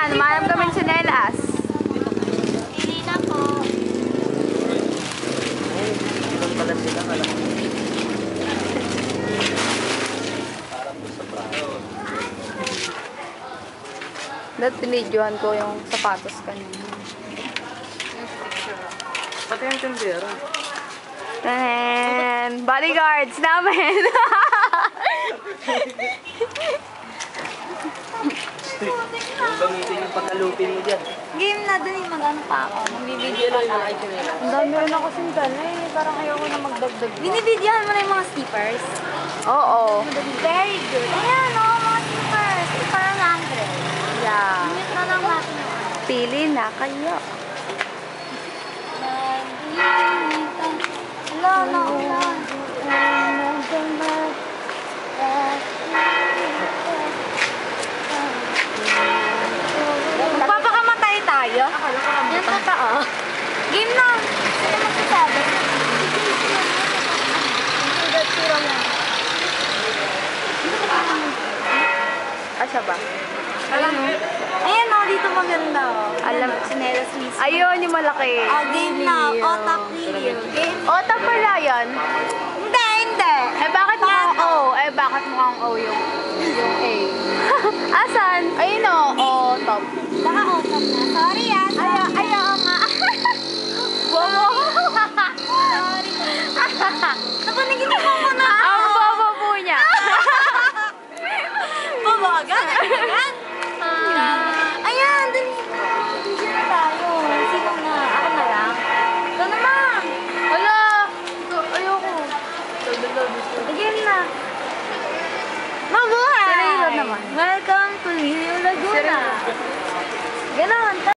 Ayan, manam kami ng tsinelas. Pili na po. Doon pala sila, alam mo. Parang gusto pa. Dahil pinidyohan ko yung sapatos kanina. Pati yung tindera. And bodyguards namin. Gamitin yung pagkalupin mo dyan. Game na dun yung mag-ano pa ako. Magbibideo pa tayo. Ang dami rin ako sindala eh. Parang ayoko na magdagdag. Binibidyohan mo na yung mga stickers. Oo. Very good. Ayan o, mga stickers. Parang 100. Yeah. Minute na lang natin yun. Pili na kayo. Wala na, wala. Magpapakamatay tayo? Yan totoo. Game na. Sino magsasabi? Asa ba? Alam mo? Ayan o, dito maganda o. Alam. Sinelas mismo. Ayun, yung malaki. Game na. Otak video. Game. Ota pala yan. Hindi, hindi. Eh, bakit mukhang O? Eh, bakit mukhang O yung A? Asan? Ayun o. O, top. Naka-otak na. Sorry ah. Ayaw nga. Bobo. Sorry. Napanigin mo mo na. Ang bobo po niya. Babagan. Ayan. Ayan. Dun. Dun na tayo. Sino na? Ako na lang. Ito naman. Wala. Ayoko. Again na. Mabuhay! Sereno naman. Welcome to New Laguna. Sereno. Ganon.